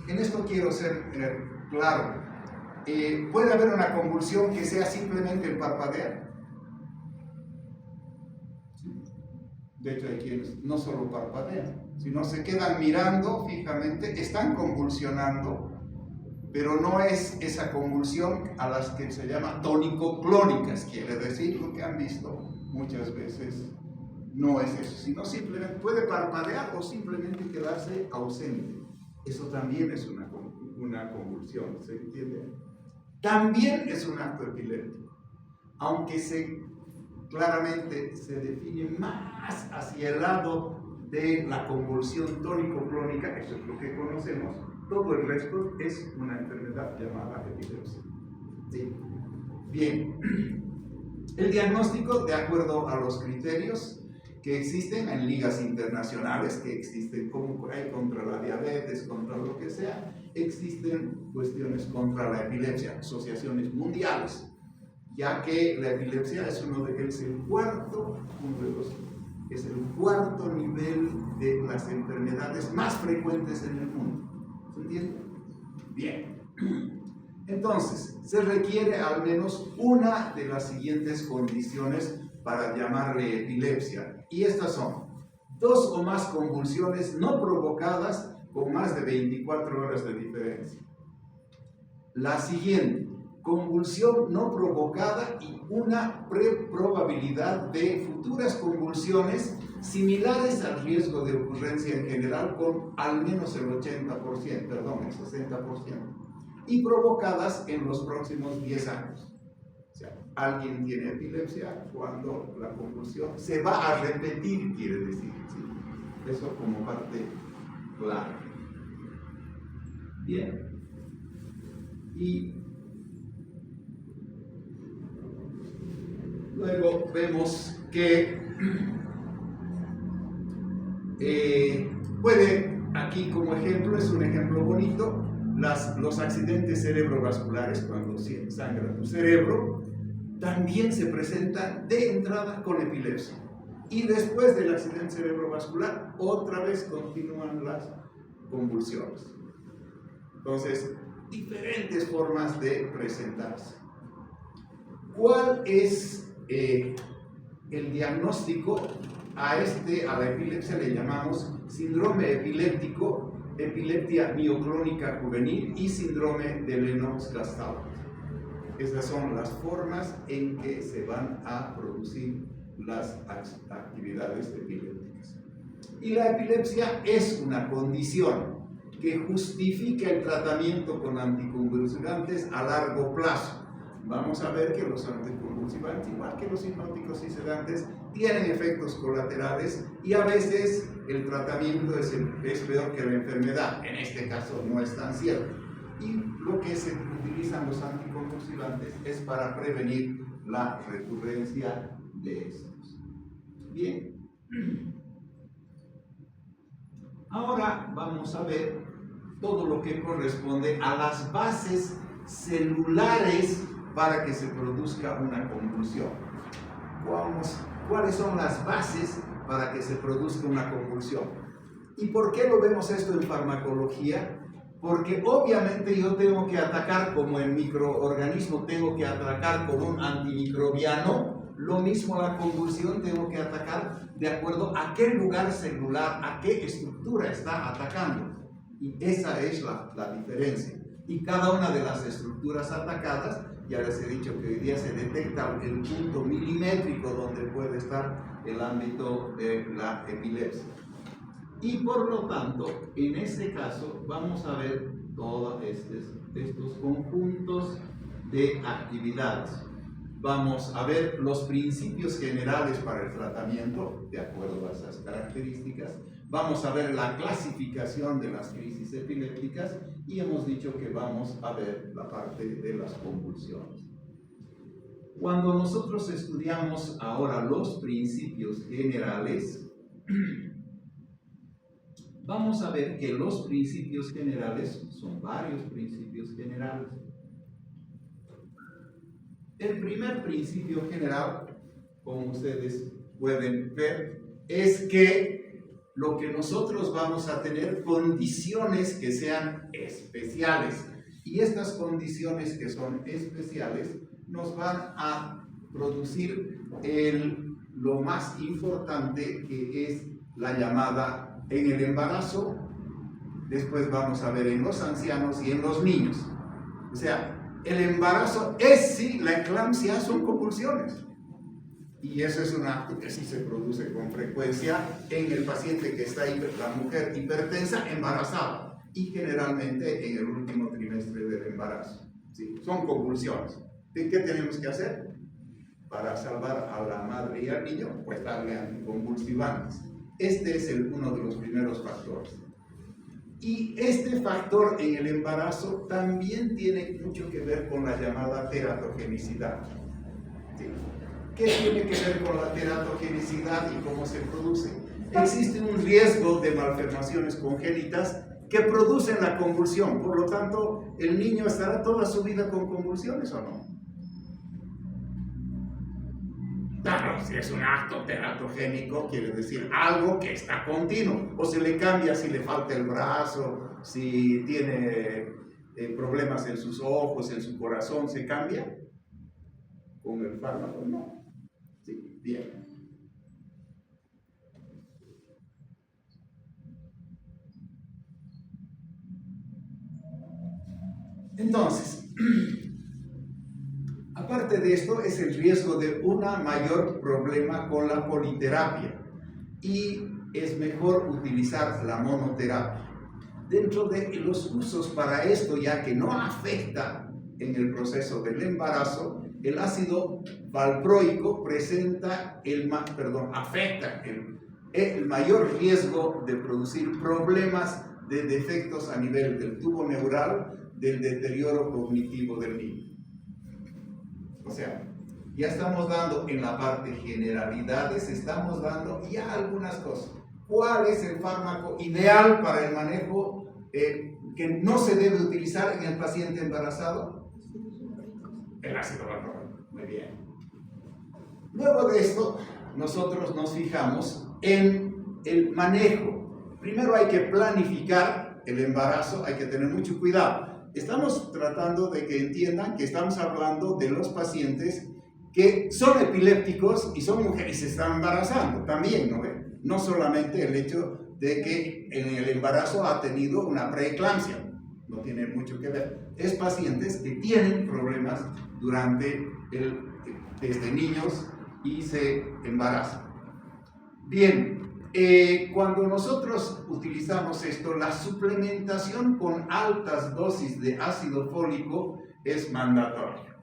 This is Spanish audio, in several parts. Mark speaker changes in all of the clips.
Speaker 1: En esto quiero ser claro. ¿Puede haber una convulsión que sea simplemente el parpadear? De hecho, hay quienes no solo parpadean, sino se quedan mirando fijamente, están convulsionando, pero no es esa convulsión a las que se llama tónico-clónicas, quiere decir lo que han visto muchas veces. No es eso, sino simplemente puede parpadear o simplemente quedarse ausente. Eso también es una convulsión, ¿se entiende? También es un acto epiléptico, aunque claramente se define más hacia el lado de la convulsión tónico-clónica, eso es lo que conocemos. Todo el resto es una enfermedad llamada epilepsia. ¿Sí? Bien, el diagnóstico, de acuerdo a los criterios que existen en ligas internacionales, que existen como hay contra la diabetes, contra lo que sea, existen cuestiones contra la epilepsia, asociaciones mundiales, ya que la epilepsia es el cuarto nivel de las enfermedades más frecuentes en el mundo. ¿Se entiende? Bien. Entonces, se requiere al menos una de las siguientes condiciones para llamarle epilepsia, y estas son 2 o más convulsiones no provocadas con más de 24 horas de diferencia. La siguiente, convulsión no provocada y una probabilidad de futuras convulsiones similares al riesgo de ocurrencia en general con al menos el 60%, y provocadas en los próximos 10 años. O sea, alguien tiene epilepsia cuando la convulsión se va a repetir, quiere decir, ¿sí? Eso como parte clara. Bien. Y luego vemos que puede, aquí como ejemplo, es un ejemplo bonito, los accidentes cerebrovasculares, cuando sangra tu cerebro, también se presentan de entrada con epilepsia. Y después del accidente cerebrovascular, otra vez continúan las convulsiones. Entonces, diferentes formas de presentarse. ¿Cuál es el diagnóstico? A la epilepsia le llamamos síndrome epiléptico, epilepsia mioclónica juvenil y síndrome de Lennox-Gastaut. Esas son las formas en que se van a producir las actividades epilépticas. Y la epilepsia es una condición que justifica el tratamiento con anticonvulsivantes a largo plazo. Vamos a ver que los anticonvulsivantes, igual que los hipnóticos y sedantes, tienen efectos colaterales y a veces el tratamiento es peor que la enfermedad. En este caso no es tan cierto. Y lo que se utilizan los anticonvulsivantes es para prevenir la recurrencia de estos. Bien. Ahora vamos a ver todo lo que corresponde a las bases celulares para que se produzca una convulsión. ¿Cuáles son las bases para que se produzca una convulsión? ¿Y por qué lo vemos esto en farmacología? Porque obviamente yo tengo que atacar, como el microorganismo tengo que atacar con un antimicrobiano, lo mismo la convulsión tengo que atacar de acuerdo a qué lugar celular, a qué estructura está atacando. Y esa es la diferencia. Y cada una de las estructuras atacadas, ya les he dicho que hoy día se detecta el punto milimétrico donde puede estar el ámbito de la epilepsia. Y por lo tanto, en este caso, vamos a ver todos estos conjuntos de actividades. Vamos a ver los principios generales para el tratamiento, de acuerdo a esas características. Vamos a ver la clasificación de las crisis epilépticas y hemos dicho que vamos a ver la parte de las convulsiones. Cuando nosotros estudiamos ahora los principios generales, vamos a ver que los principios generales son varios principios generales. El primer principio general, como ustedes pueden ver, es que lo que nosotros vamos a tener condiciones que sean especiales. Y estas condiciones que son especiales nos van a producir lo más importante, que es la llamada en el embarazo. Después vamos a ver en los ancianos y en los niños. O sea, el embarazo es sí, la eclampsia son convulsiones. Y eso es un acto que sí se produce con frecuencia en el paciente que está, la mujer hipertensa embarazada, y generalmente en el último trimestre del embarazo. ¿Sí? Son convulsiones. ¿Qué tenemos que hacer? Para salvar a la madre y al niño, pues darle anticonvulsivantes. Este es uno de los primeros factores. Y este factor en el embarazo también tiene mucho que ver con la llamada teratogenicidad. ¿Sí? ¿Qué tiene que ver con la teratogenicidad y cómo se produce? Existe un riesgo de malformaciones congénitas que producen la convulsión. Por lo tanto, ¿el niño estará toda su vida con convulsiones o no? Claro, si es un acto teratogénico, quiere decir algo que está continuo. O se le cambia si le falta el brazo, si tiene problemas en sus ojos, en su corazón, ¿se cambia? Con el fármaco no. Sí, bien. Entonces, aparte de esto, es el riesgo de un mayor problema con la politerapia, y es mejor utilizar la monoterapia. Dentro de los usos para esto, ya que no afecta en el proceso del embarazo, el ácido valproico afecta el mayor riesgo de producir problemas de defectos a nivel del tubo neural, del deterioro cognitivo del niño. O sea, ya estamos dando en la parte generalidades, estamos dando ya algunas cosas. ¿Cuál es el fármaco ideal para el manejo que no se debe utilizar en el paciente embarazado? El ácido valproico. Muy bien. Luego de esto, nosotros nos fijamos en el manejo. Primero hay que planificar el embarazo, hay que tener mucho cuidado. Estamos tratando de que entiendan que estamos hablando de los pacientes que son epilépticos y son mujeres y se están embarazando también, ¿no? No solamente el hecho de que en el embarazo ha tenido una preeclampsia, no tiene mucho que ver. Es pacientes que tienen problemas desde niños y se embarazan. Bien. Cuando nosotros utilizamos esto, la suplementación con altas dosis de ácido fólico es mandatoria.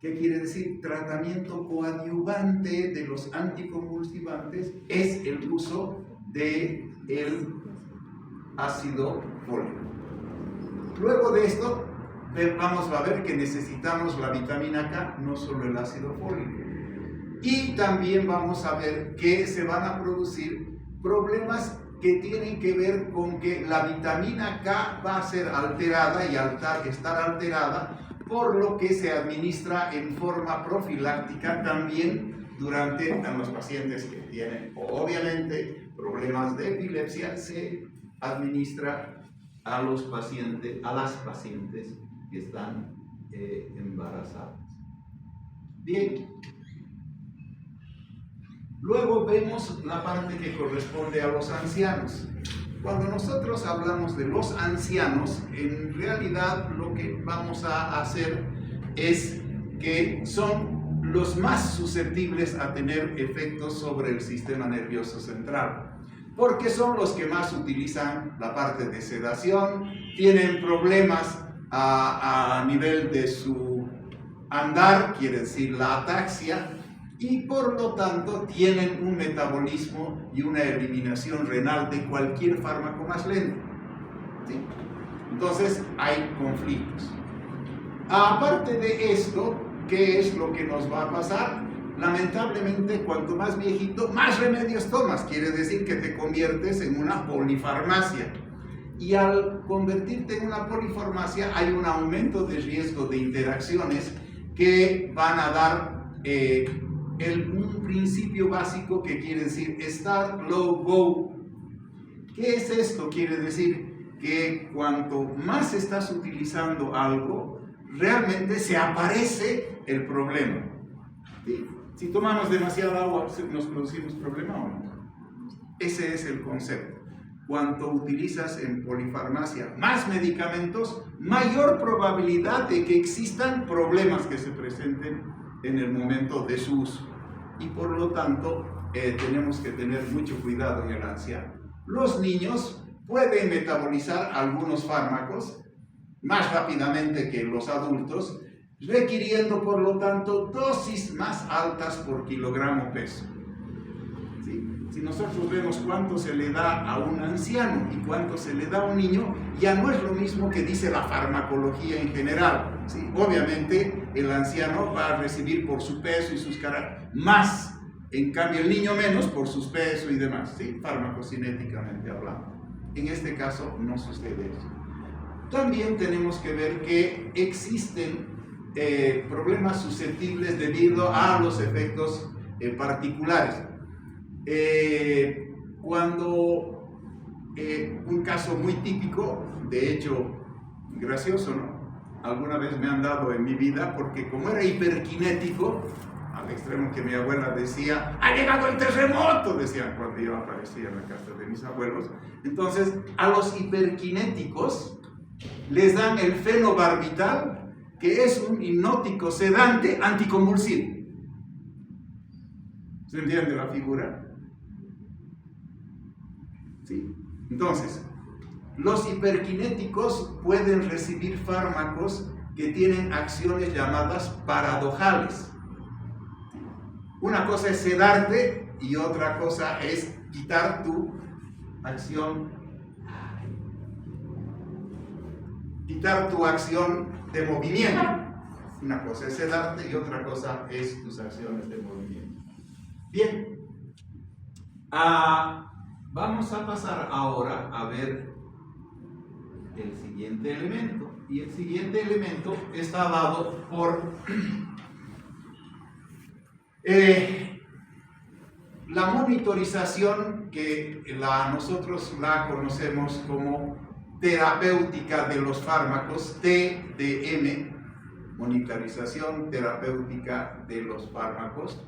Speaker 1: ¿Qué quiere decir? Tratamiento coadyuvante de los anticonvulsivantes es el uso del ácido fólico. Luego de esto, vamos a ver que necesitamos la vitamina K, no solo el ácido fólico. Y también vamos a ver que se van a producir problemas que tienen que ver con que la vitamina K va a ser alterada y estar alterada, por lo que se administra en forma profiláctica también a los pacientes que tienen, obviamente, problemas de epilepsia. Se administra a las pacientes que están embarazadas. Bien. Luego vemos la parte que corresponde a los ancianos. Cuando nosotros hablamos de los ancianos, en realidad lo que vamos a hacer es que son los más susceptibles a tener efectos sobre el sistema nervioso central, porque son los que más utilizan la parte de sedación, tienen problemas a nivel de su andar, quiere decir la ataxia, y por lo tanto tienen un metabolismo y una eliminación renal de cualquier fármaco más lento. ¿Sí? Entonces hay conflictos. Aparte de esto, ¿qué es lo que nos va a pasar? Lamentablemente, cuanto más viejito, más remedios tomas. Quiere decir que te conviertes en una polifarmacia. Y al convertirte en una polifarmacia hay un aumento de riesgo de interacciones que van a dar un principio básico que quiere decir start, low, go. ¿Qué es esto? Quiere decir que cuanto más estás utilizando algo, realmente se aparece el problema. ¿Sí? Si tomamos demasiada agua, ¿nos producimos problema o no? Ese es el concepto. Cuanto utilizas en polifarmacia más medicamentos, mayor probabilidad de que existan problemas que se presenten en el momento de su uso. Y por lo tanto, tenemos que tener mucho cuidado en el anciano. Los niños pueden metabolizar algunos fármacos más rápidamente que los adultos, requiriendo por lo tanto dosis más altas por kilogramo peso. ¿Sí? Si nosotros vemos cuánto se le da a un anciano y cuánto se le da a un niño, ya no es lo mismo que dice la farmacología en general. ¿Sí? Obviamente el anciano va a recibir por su peso y sus características más, en cambio el niño menos por sus pesos y demás, ¿sí? Farmacocinéticamente hablando. En este caso no sucede eso. También tenemos que ver que existen problemas susceptibles debido a los efectos particulares. Cuando un caso muy típico, de hecho gracioso, ¿no? Alguna vez me han dado en mi vida porque como era hiperkinético, al extremo que mi abuela decía, ¡ha llegado el terremoto!, decían cuando yo aparecía en la casa de mis abuelos. Entonces, a los hiperkinéticos les dan el fenobarbital, que es un hipnótico sedante anticonvulsivo. ¿Se entiende la figura? ¿Sí? Entonces, los hiperkinéticos pueden recibir fármacos que tienen acciones llamadas paradojales. Una cosa es sedarte y otra cosa es quitar tu acción, de movimiento. Una cosa es sedarte y otra cosa es tus acciones de movimiento. Bien, vamos a pasar ahora a ver el siguiente elemento. Y el siguiente elemento está dado por la monitorización que nosotros la conocemos como terapéutica de los fármacos, TDM, monitorización terapéutica de los fármacos,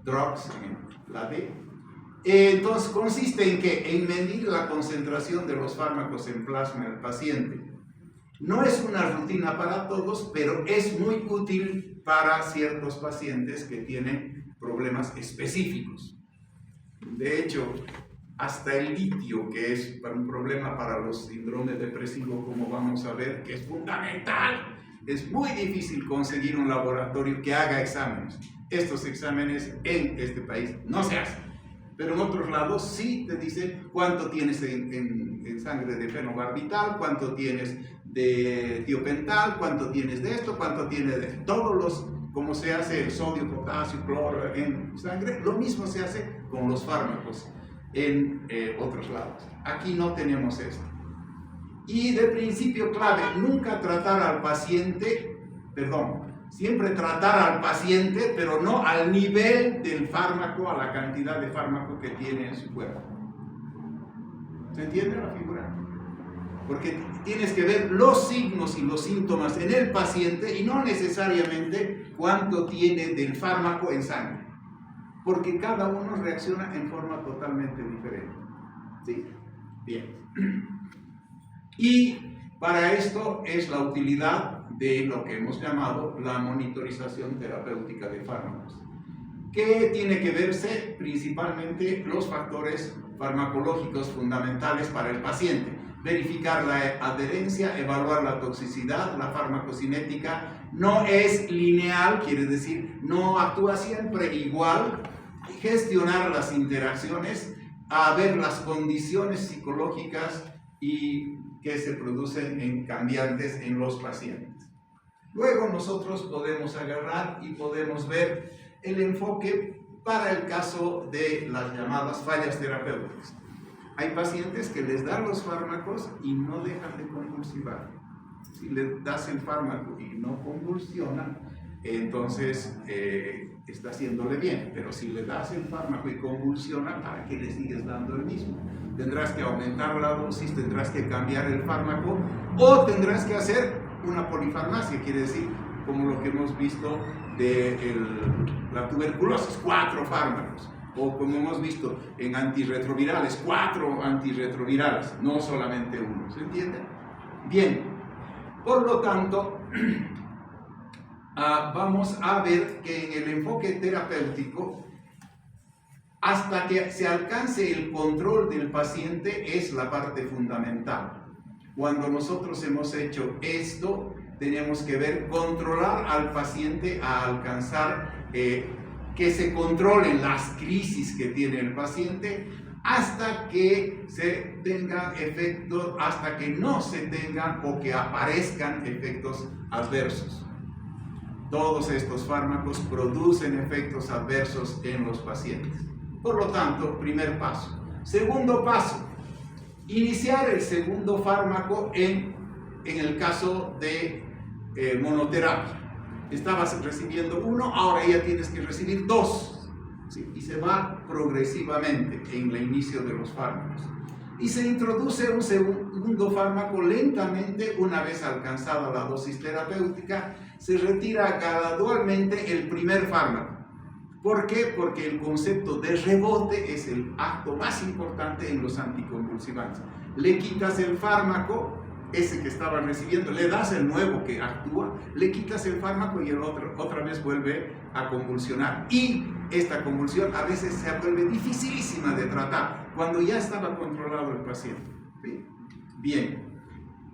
Speaker 1: drugs, la D. Entonces consiste en que en medir la concentración de los fármacos en plasma del paciente. No es una rutina para todos, pero es muy útil para ciertos pacientes que tienen problemas específicos. De hecho, hasta el litio, que es un problema para los síndromes depresivos, como vamos a ver, que es fundamental, es muy difícil conseguir un laboratorio que haga exámenes. Estos exámenes en este país no se hacen, pero en otros lados sí te dicen cuánto tienes en sangre de fenobarbital, cuánto tienes de tiopental, cuánto tienes de esto, cuánto tienes de todos los, como se hace el sodio, potasio, cloro en sangre, lo mismo se hace con los fármacos en otros lados. Aquí no tenemos esto. Y de principio clave, nunca tratar al paciente, siempre tratar al paciente, pero no al nivel del fármaco, a la cantidad de fármaco que tiene en su cuerpo. ¿Se entiende la figura? Porque tienes que ver los signos y los síntomas en el paciente y no necesariamente cuánto tiene del fármaco en sangre. Porque cada uno reacciona en forma totalmente diferente. ¿Sí? Bien. Y para esto es la utilidad de lo que hemos llamado la monitorización terapéutica de fármacos, que tiene que verse principalmente los factores farmacológicos fundamentales para el paciente, verificar la adherencia, evaluar la toxicidad, la farmacocinética. No es lineal, quiere decir no actúa siempre igual, gestionar las interacciones, a ver las condiciones psicológicas y que se producen en cambiantes en los pacientes. Luego nosotros podemos agarrar y podemos ver el enfoque para el caso de las llamadas fallas terapéuticas. Hay pacientes que les dan los fármacos y no dejan de convulsionar. Si les das el fármaco y no convulsionan, entonces está haciéndole bien. Pero si le das el fármaco y convulsiona, ¿para qué le sigues dando el mismo? Tendrás que aumentar la dosis, tendrás que cambiar el fármaco o tendrás que hacer una polifarmacia, quiere decir, como lo que hemos visto de la tuberculosis, 4 fármacos, o como hemos visto en antirretrovirales, 4 antirretrovirales, no solamente uno, ¿se entiende? Bien, por lo tanto, vamos a ver que en el enfoque terapéutico, hasta que se alcance el control del paciente es la parte fundamental. Cuando nosotros hemos hecho esto, tenemos que ver, controlar al paciente a alcanzar que se controlen las crisis que tiene el paciente hasta que se tengan efectos, hasta que no se tengan o que aparezcan efectos adversos. Todos estos fármacos producen efectos adversos en los pacientes. Por lo tanto, primer paso. Segundo paso, iniciar el segundo fármaco en el caso de monoterapia. Estabas recibiendo 1, ahora ya tienes que recibir 2. ¿Sí? Y se va progresivamente en el inicio de los fármacos. Y se introduce un segundo fármaco lentamente. Una vez alcanzada la dosis terapéutica, se retira gradualmente el primer fármaco. ¿Por qué? Porque el concepto de rebote es el acto más importante en los anticonvulsivantes. Le quitas el fármaco, ese que estaba recibiendo, le das el nuevo que actúa, le quitas el fármaco y el otro otra vez vuelve a convulsionar. Y esta convulsión a veces se vuelve dificilísima de tratar cuando ya estaba controlado el paciente. Bien.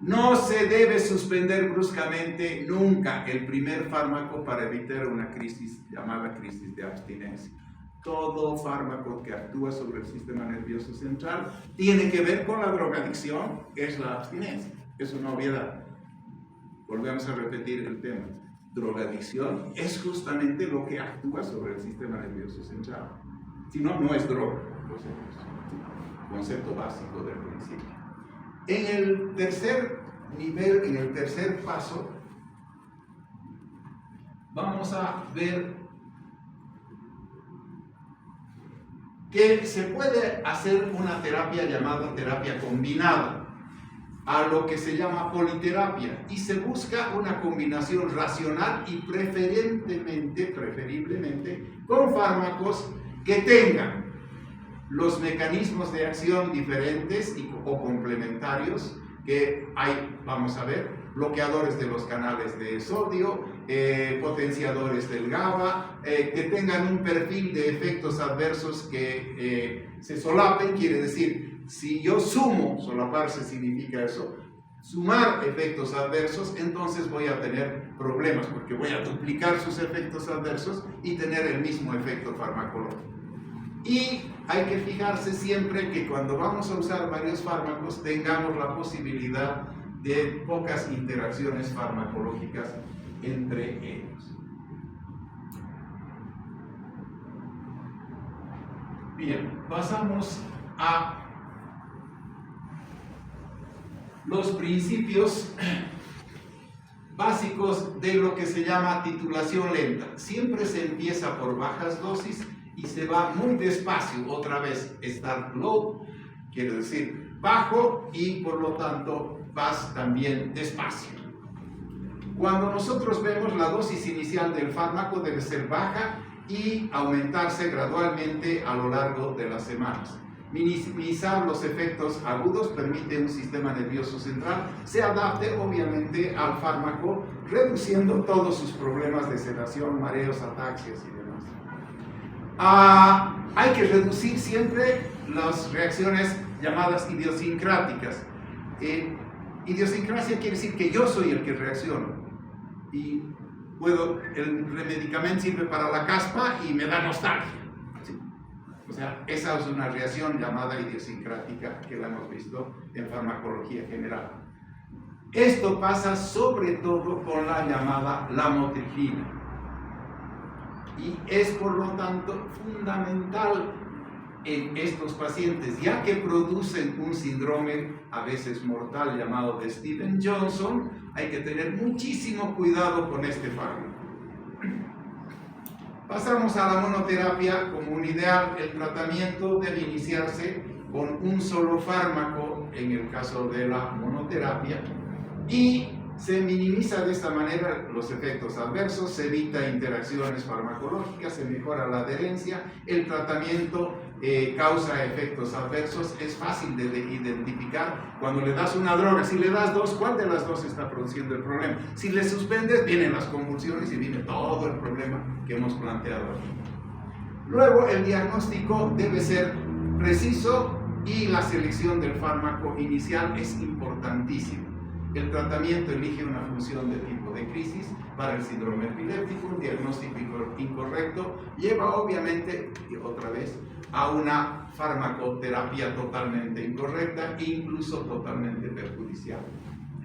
Speaker 1: No se debe suspender bruscamente nunca el primer fármaco para evitar una crisis llamada crisis de abstinencia. Todo fármaco que actúa sobre el sistema nervioso central tiene que ver con la drogadicción, es la abstinencia. Es una obviedad. Volvemos a repetir el tema. Drogadicción es justamente lo que actúa sobre el sistema nervioso central. Si no, no es droga. Concepto básico del principio. En el tercer nivel, en el tercer paso, vamos a ver que se puede hacer una terapia llamada terapia combinada, a lo que se llama politerapia, y se busca una combinación racional y preferiblemente con fármacos que tengan los mecanismos de acción diferentes o complementarios que hay, vamos a ver, bloqueadores de los canales de sodio, potenciadores del GABA, que tengan un perfil de efectos adversos que se solapen, quiere decir, si yo sumo, solaparse significa eso, sumar efectos adversos, entonces voy a tener problemas, porque voy a duplicar sus efectos adversos y tener el mismo efecto farmacológico. Y hay que fijarse siempre que cuando vamos a usar varios fármacos tengamos la posibilidad de pocas interacciones farmacológicas entre ellos. Bien, pasamos a los principios básicos de lo que se llama titulación lenta. Siempre se empieza por bajas dosis y se va muy despacio, otra vez, start low, quiere decir bajo, y por lo tanto vas también despacio. Cuando nosotros vemos la dosis inicial del fármaco debe ser baja y aumentarse gradualmente a lo largo de las semanas. Minimizar los efectos agudos permite un sistema nervioso central se adapte obviamente al fármaco, reduciendo todos sus problemas de sedación, mareos, ataxias y demás. Hay que reducir siempre las reacciones llamadas idiosincráticas. Idiosincrasia quiere decir que yo soy el que reacciona. Y el medicamento sirve para la caspa y me da nostalgia. ¿Sí? O sea, esa es una reacción llamada idiosincrática que la hemos visto en farmacología general. Esto pasa sobre todo con la llamada lamotrigina. Y es por lo tanto fundamental en estos pacientes, ya que producen un síndrome a veces mortal llamado de Stevens-Johnson, hay que tener muchísimo cuidado con este fármaco. Pasamos a la monoterapia como un ideal. El tratamiento debe iniciarse con un solo fármaco en el caso de la monoterapia y se minimiza de esta manera los efectos adversos, se evita interacciones farmacológicas, se mejora la adherencia, el tratamiento causa efectos adversos, es fácil de identificar cuando le das una droga. Si le das dos, ¿cuál de las dos está produciendo el problema? Si le suspendes, vienen las convulsiones y viene todo el problema que hemos planteado aquí. Luego, el diagnóstico debe ser preciso y la selección del fármaco inicial es importantísima. El tratamiento elige una función de tipo de crisis. Para el síndrome epiléptico, un diagnóstico incorrecto lleva obviamente, otra vez, a una farmacoterapia totalmente incorrecta e incluso totalmente perjudicial.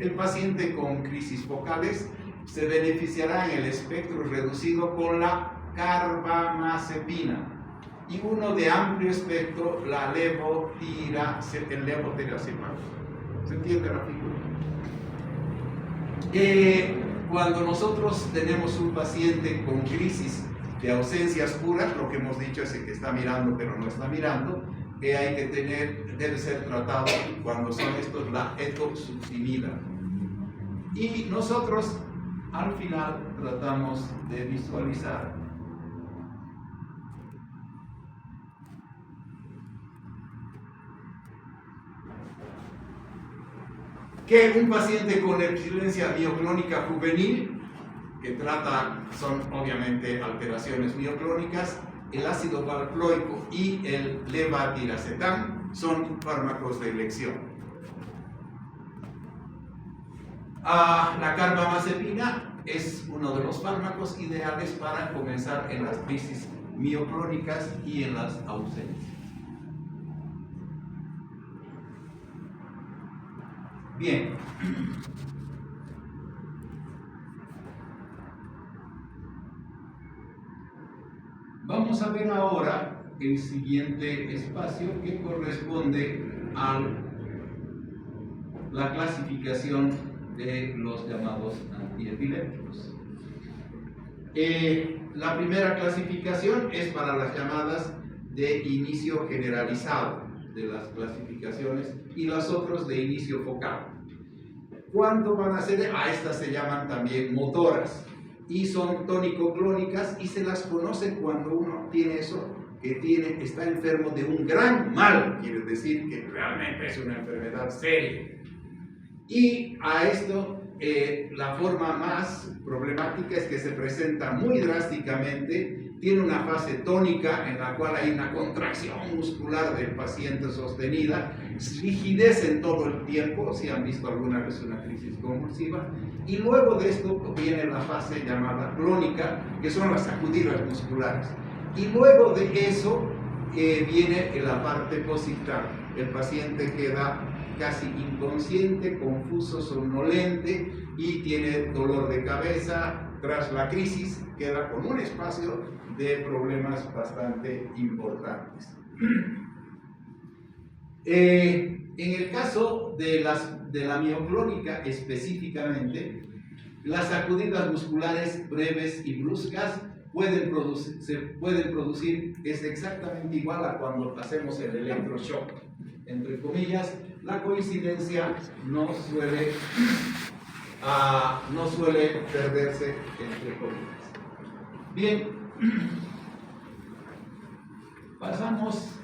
Speaker 1: El paciente con crisis focales se beneficiará en el espectro reducido con la carbamazepina y uno de amplio espectro, la levotirazepam. ¿Se entiende la figura? Cuando nosotros tenemos un paciente con crisis de ausencias puras, lo que hemos dicho es el que está mirando pero no está mirando, que hay que tener, debe ser tratado cuando son estos la etosuximida. Y nosotros al final tratamos de visualizar que un paciente con epilepsia mioclónica juvenil, que son obviamente alteraciones mioclónicas, el ácido valproico y el levatiracetam son fármacos de elección. La carbamazepina es uno de los fármacos ideales para comenzar en las crisis mioclónicas y en las ausencias. Bien. Vamos a ver ahora el siguiente espacio que corresponde a la clasificación de los llamados antiepilépticos. La primera clasificación es para las llamadas de inicio generalizado de las clasificaciones y las otras de inicio focal. ¿Cuánto van a ser? Estas se llaman también motoras y son tónico-clónicas y se las conoce cuando uno tiene eso, que está enfermo de un gran mal, quiere decir que realmente es una enfermedad seria. Y a esto la forma más problemática es que se presenta muy drásticamente, tiene una fase tónica en la cual hay una contracción muscular del paciente sostenida, rigidez en todo el tiempo, si han visto alguna vez una crisis convulsiva, y luego de esto viene la fase llamada clónica, que son las sacudidas musculares, y luego de eso viene la parte positral. El paciente queda casi inconsciente, confuso, somnolente y tiene dolor de cabeza. Tras la crisis queda con un espacio de problemas bastante importantes. En el caso de la mioclónica específicamente, las sacudidas musculares breves y bruscas se pueden producir, es exactamente igual a cuando hacemos el electroshock. Entre comillas, la coincidencia no suele perderse, entre comillas. Bien, pasamos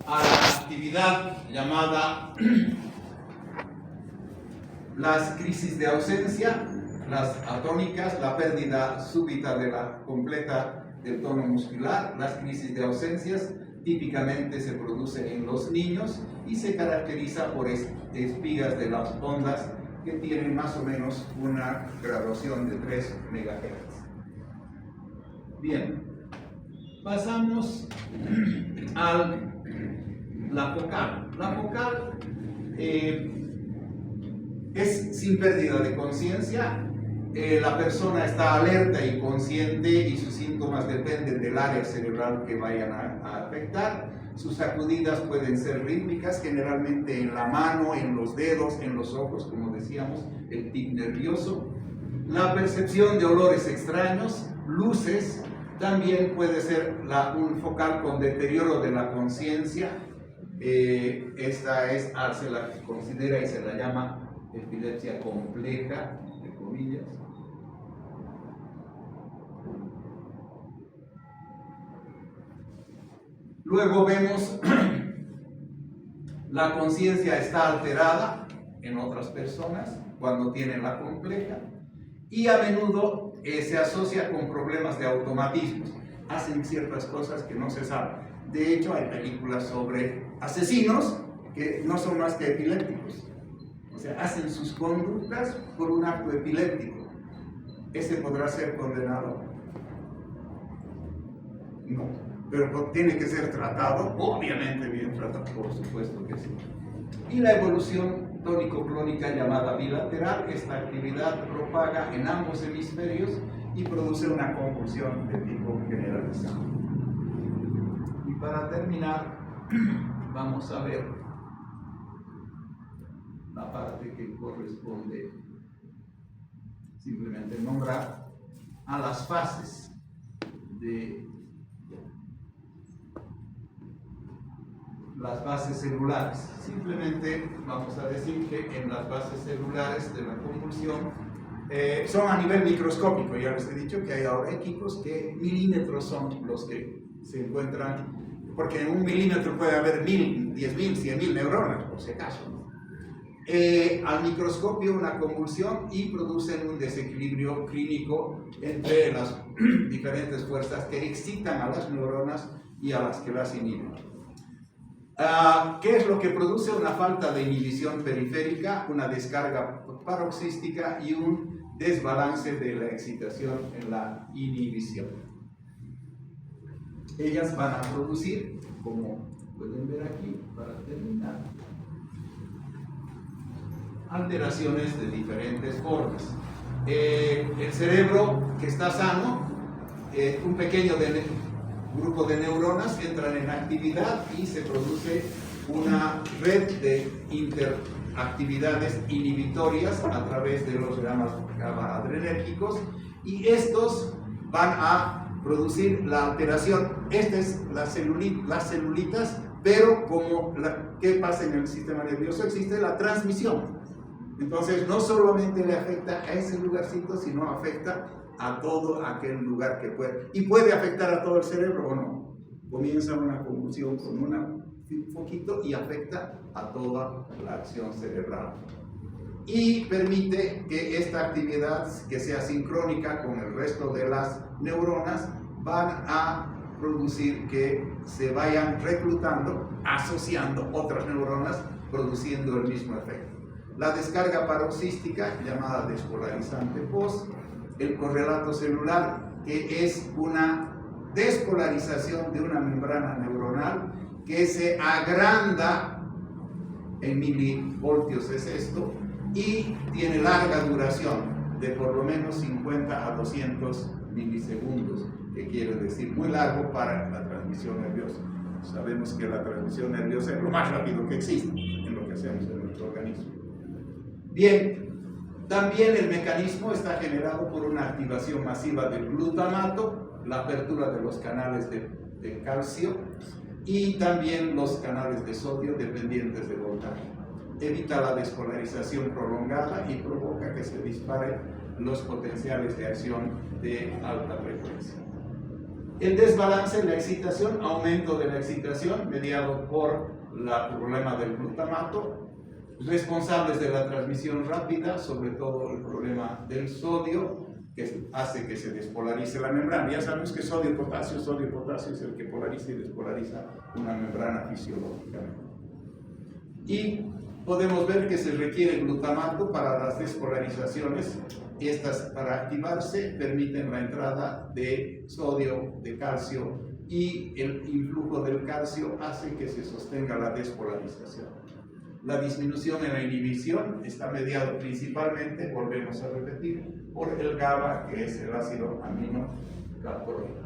Speaker 1: a la actividad llamada las crisis de ausencia, las atónicas, la pérdida súbita del tono muscular. Las crisis de ausencias típicamente se producen en los niños y se caracteriza por espigas de las ondas que tienen más o menos una graduación de 3 MHz. Bien, pasamos a la focal. La focal es sin pérdida de conciencia. La persona está alerta y consciente y sus síntomas dependen del área cerebral que vayan a afectar. Sus sacudidas pueden ser rítmicas, generalmente en la mano, en los dedos, en los ojos, como decíamos, el tic nervioso. La percepción de olores extraños, luces, También puede ser un focal con deterioro de la conciencia. Esta se la considera y se la llama epilepsia compleja, entre comillas. Luego vemos la conciencia está alterada en otras personas cuando tienen la compleja y a menudo se asocia con problemas de automatismos. Hacen ciertas cosas que no se saben. De hecho, hay películas sobre asesinos que no son más que epilépticos. O sea, hacen sus conductas por un acto epiléptico. ¿Ese podrá ser condenado? No, pero tiene que ser tratado, obviamente bien tratado, por supuesto que sí. Y la evolución tónico-clónica llamada bilateral, esta actividad propaga en ambos hemisferios y produce una convulsión de tipo generalizado. Y para terminar, vamos a ver la parte que corresponde simplemente nombrar a las fases de las bases celulares. Simplemente vamos a decir que en las bases celulares de la convulsión son a nivel microscópico. Ya les he dicho que hay ahora equipos que milímetros son los que se encuentran, porque en un milímetro puede haber 1000, 10.000, 100.000 neuronas, por si acaso, ¿no? Al microscopio una convulsión y producen un desequilibrio clínico entre las diferentes fuerzas que excitan a las neuronas y a las que las inhiben. ¿Qué es lo que produce? Una falta de inhibición periférica, una descarga paroxística y un desbalance de la excitación en la inhibición. Ellas van a producir, como pueden ver aquí, para terminar, alteraciones de diferentes formas. El cerebro que está sano, un pequeño grupo de neuronas entran en actividad y se produce una red de interactividades inhibitorias a través de los GABA adrenérgicos y estos van a producir la alteración. Esta es las celulitas, pero ¿qué pasa en el sistema nervioso? Existe la transmisión. Entonces no solamente le afecta a ese lugarcito, sino afecta a todo aquel lugar que puede. Y puede afectar a todo el cerebro o no. Comienza una convulsión con un foquito y afecta a toda la acción cerebral. Y permite que esta actividad, que sea sincrónica con el resto de las neuronas, van a producir que se vayan reclutando, asociando otras neuronas, produciendo el mismo efecto. La descarga paroxística, llamada despolarizante post, el correlato celular, que es una despolarización de una membrana neuronal que se agranda en milivoltios, es esto, y tiene larga duración de por lo menos 50 a 200 milisegundos, que quiere decir muy largo para la transmisión nerviosa. Sabemos que la transmisión nerviosa es lo más rápido que existe en lo que hacemos en nuestro organismo. Bien, también el mecanismo está generado por una activación masiva del glutamato, la apertura de los canales de calcio y también los canales de sodio dependientes de voltaje. Evita la despolarización prolongada y provoca que se disparen los potenciales de acción de alta frecuencia. El desbalance en la excitación, aumento de la excitación mediado por el problema del glutamato, responsables de la transmisión rápida, sobre todo el problema del sodio, que hace que se despolarice la membrana. Ya sabemos que sodio y potasio es el que polariza y despolariza una membrana fisiológicamente. Y podemos ver que se requiere glutamato para las despolarizaciones. Estas, para activarse, permiten la entrada de sodio, de calcio, y el influjo del calcio hace que se sostenga la despolarización. La disminución en la inhibición está mediado principalmente, volvemos a repetir, por el GABA, que es el ácido aminocalcólico,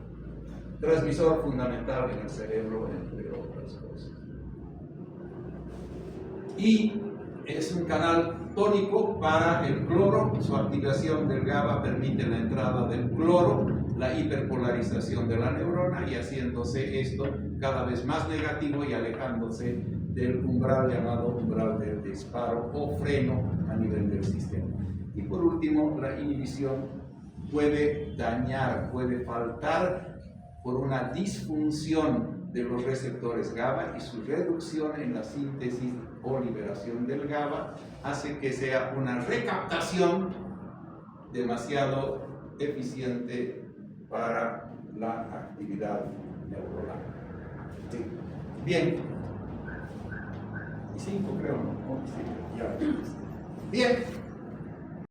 Speaker 1: transmisor fundamental en el cerebro, entre otras cosas. Y es un canal tónico para el cloro. Su activación del GABA permite la entrada del cloro, la hiperpolarización de la neurona y haciéndose esto cada vez más negativo y alejándose del umbral llamado umbral del disparo o freno a nivel del sistema. Y por último, la inhibición puede dañar, puede faltar por una disfunción de los receptores GABA y su reducción en la síntesis o liberación del GABA hace que sea una recaptación demasiado eficiente para la actividad neuronal. Sí. Bien. Y 5 creo, ¿no? Sí, ya. Bien.